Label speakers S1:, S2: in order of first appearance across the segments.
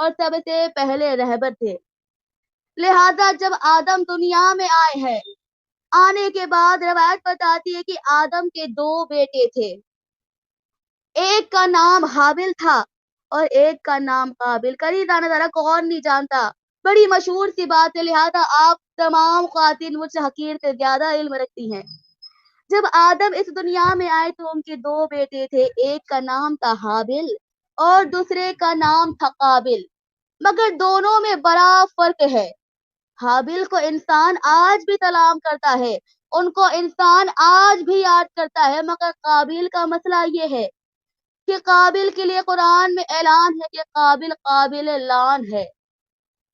S1: اور سب سے پہلے رہبر تھے۔ لہذا جب آدم دنیا میں آئے ہیں، آنے کے بعد روایت بتاتی ہے کہ آدم کے 2 بیٹے تھے، ایک کا نام حابل تھا اور ایک کا نام قابل۔ کری دانا ذرا کون نہیں جانتا، بڑی مشہور سی بات ہے، لہذا آپ تمام خواتین مجھ سے حقیر سے زیادہ علم رکھتی ہیں۔ جب آدم اس دنیا میں آئے تو ان کے 2 بیٹے تھے، ایک کا نام تھا حابل اور دوسرے کا نام تھا قابل، مگر دونوں میں بڑا فرق ہے۔ حابل کو انسان آج بھی سلام کرتا ہے، ان کو انسان آج بھی یاد کرتا ہے، مگر قابل کا مسئلہ یہ ہے کہ قابل کے لیے قرآن میں اعلان ہے کہ قابل قابل لعن ہے۔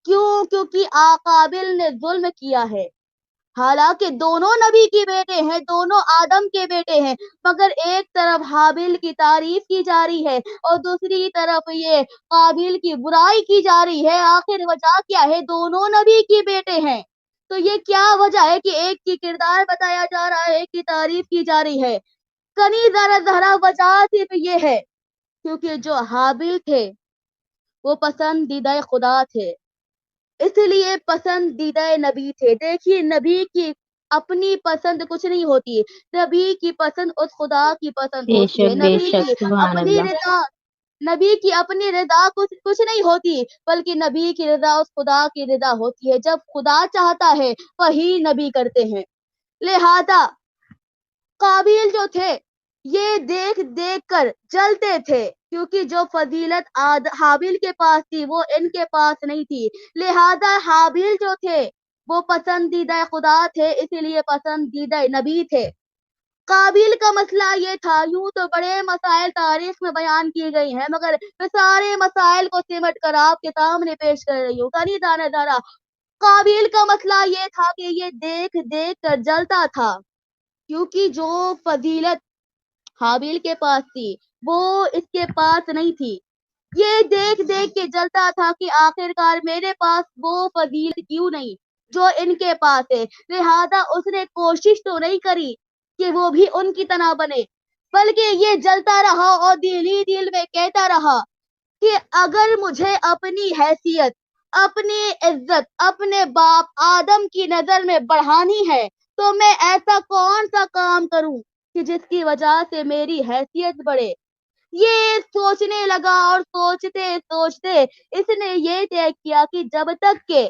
S1: کیوں؟ کیونکہ قابل نے ظلم کیا ہے، حالانکہ دونوں نبی کے بیٹے ہیں، دونوں آدم کے بیٹے ہیں، مگر ایک طرف حابل کی تعریف کی جا رہی ہے اور دوسری طرف یہ قابل کی برائی کی جا رہی ہے۔ آخر وجہ کیا ہے؟ دونوں نبی کے بیٹے ہیں، تو یہ کیا وجہ ہے کہ ایک کی کردار بتایا جا رہا ہے، ایک کی تعریف کی جا رہی ہے؟ کنی ذرا وجہ صرف یہ ہے کیونکہ جو حابل تھے وہ پسندیدہ خدا تھے، اس لیے پسندیدہ نبی تھے۔ دیکھیے نبی کی اپنی پسند کچھ نہیں ہوتی، نبی کی پسند اس خدا کی پسند
S2: بے
S1: ہوتی ہے،
S2: شک بے شک، سبحان اللہ۔
S1: نبی کی اپنی رضا کچھ نہیں ہوتی، بلکہ نبی کی رضا اس خدا کی رضا ہوتی ہے۔ جب خدا چاہتا ہے وہی نبی کرتے ہیں۔ لہذا قابل جو تھے یہ دیکھ دیکھ کر جلتے تھے، کیونکہ جو فضیلت حابل کے پاس تھی وہ ان کے پاس نہیں تھی، لہذا حابل جو تھے وہ پسندیدہ خدا تھے، اس لیے پسندیدہ نبی تھے۔ قابل کا مسئلہ یہ تھا، یوں تو بڑے مسائل تاریخ میں بیان کی گئی ہیں، مگر میں سارے مسائل کو سمٹ کر آپ کے سامنے پیش کر رہی ہوں۔ کنی دانا دارا قابل کا مسئلہ یہ تھا کہ یہ دیکھ دیکھ کر جلتا تھا، کیونکہ جو فضیلت حابل کے پاس تھی وہ اس کے پاس نہیں تھی۔ یہ دیکھ دیکھ کے جلتا تھا کہ آخرکار میرے پاس وہ فضیلت کیوں نہیں جو ان کے پاس ہے۔ لہذا اس نے کوشش تو نہیں کری کہ وہ بھی ان کی طرح بنے، بلکہ یہ جلتا رہا اور دل ہی دل میں کہتا رہا کہ اگر مجھے اپنی حیثیت، اپنی عزت اپنے باپ آدم کی نظر میں بڑھانی ہے تو میں ایسا کون سا کام کروں کہ جس کی وجہ سے میری حیثیت بڑھے۔ یہ سوچنے لگا اور سوچتے سوچتے اس نے یہ طے کیا کہ جب تک کہ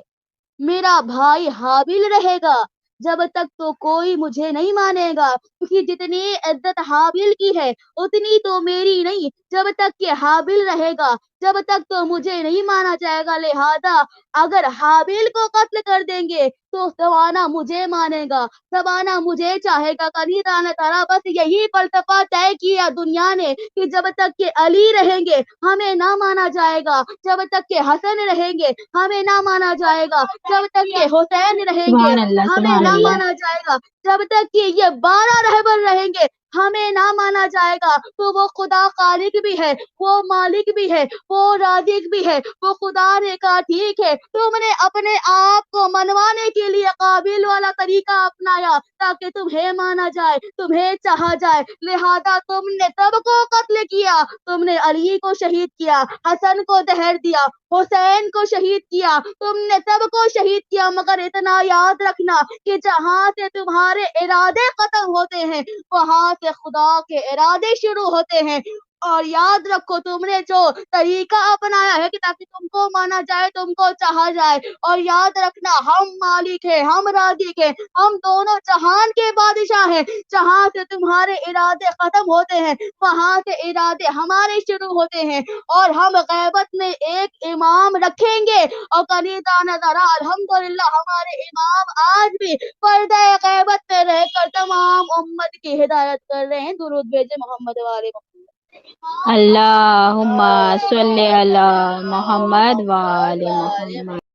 S1: میرا بھائی حابل رہے گا جب تک تو کوئی مجھے نہیں مانے گا، کیونکہ جتنی عزت حابل کی ہے اتنی تو میری نہیں۔ جب تک کہ حابل رہے گا جب تک تو مجھے نہیں مانا جائے گا، لہذا اگر حابل کو قتل کر دیں گے تو زمانہ مجھے مانے گا، زمانہ مجھے چاہے گا۔ کنی دانا تارا بس یہی فلسفہ طے کیا دنیا نے کہ جب تک کہ علی رہیں گے ہمیں نہ مانا جائے گا، جب تک کہ حسن رہیں گے ہمیں نہ مانا جائے گا، جب تک کہ حسین رہیں گے
S2: سبحان اللہ،
S1: ہمیں
S2: سبحان
S1: نہ
S2: اللہ۔
S1: مانا جائے گا، جب تک کہ یہ 12 رہبر رہیں گے ہمیں نہ مانا جائے گا۔ تو وہ خدا خالق بھی ہے، وہ مالک بھی ہے، وہ رازق بھی ہے۔ وہ خدا نے کہا ٹھیک ہے، تم نے اپنے آپ کو منوانے کے لیے قابل والا طریقہ اپنایا تاکہ تمہیں مانا جائے، تمہیں چاہا جائے، لہذا تم نے سب کو قتل کیا۔ تم نے علی کو شہید کیا، حسن کو زہر دیا، حسین کو شہید کیا، تم نے سب کو شہید کیا، مگر اتنا یاد رکھنا کہ جہاں سے تمہارے ارادے ختم ہوتے ہیں وہاں سے خدا کے ارادے شروع ہوتے ہیں۔ اور یاد رکھو تم نے جو طریقہ اپنایا ہے کہ تاکہ تم کو مانا جائے، تم کو چاہا جائے، اور یاد رکھنا ہم مالک ہیں، ہم رازق ہیں، ہم دونوں جہان کے بادشاہ ہیں۔ جہاں سے تمہارے ارادے ختم ہوتے ہیں وہاں سے ارادے ہمارے شروع ہوتے ہیں، اور ہم غیبت میں ایک امام رکھیں گے۔ اور کنی دانا ذرا الحمدللہ ہمارے امام آج بھی پردہ غیبت میں رہ کر تمام امت کی ہدایت کر رہے ہیں۔ درود بھیجے محمد والے محمد۔
S2: اللہم صلی علی محمد وآل محمد۔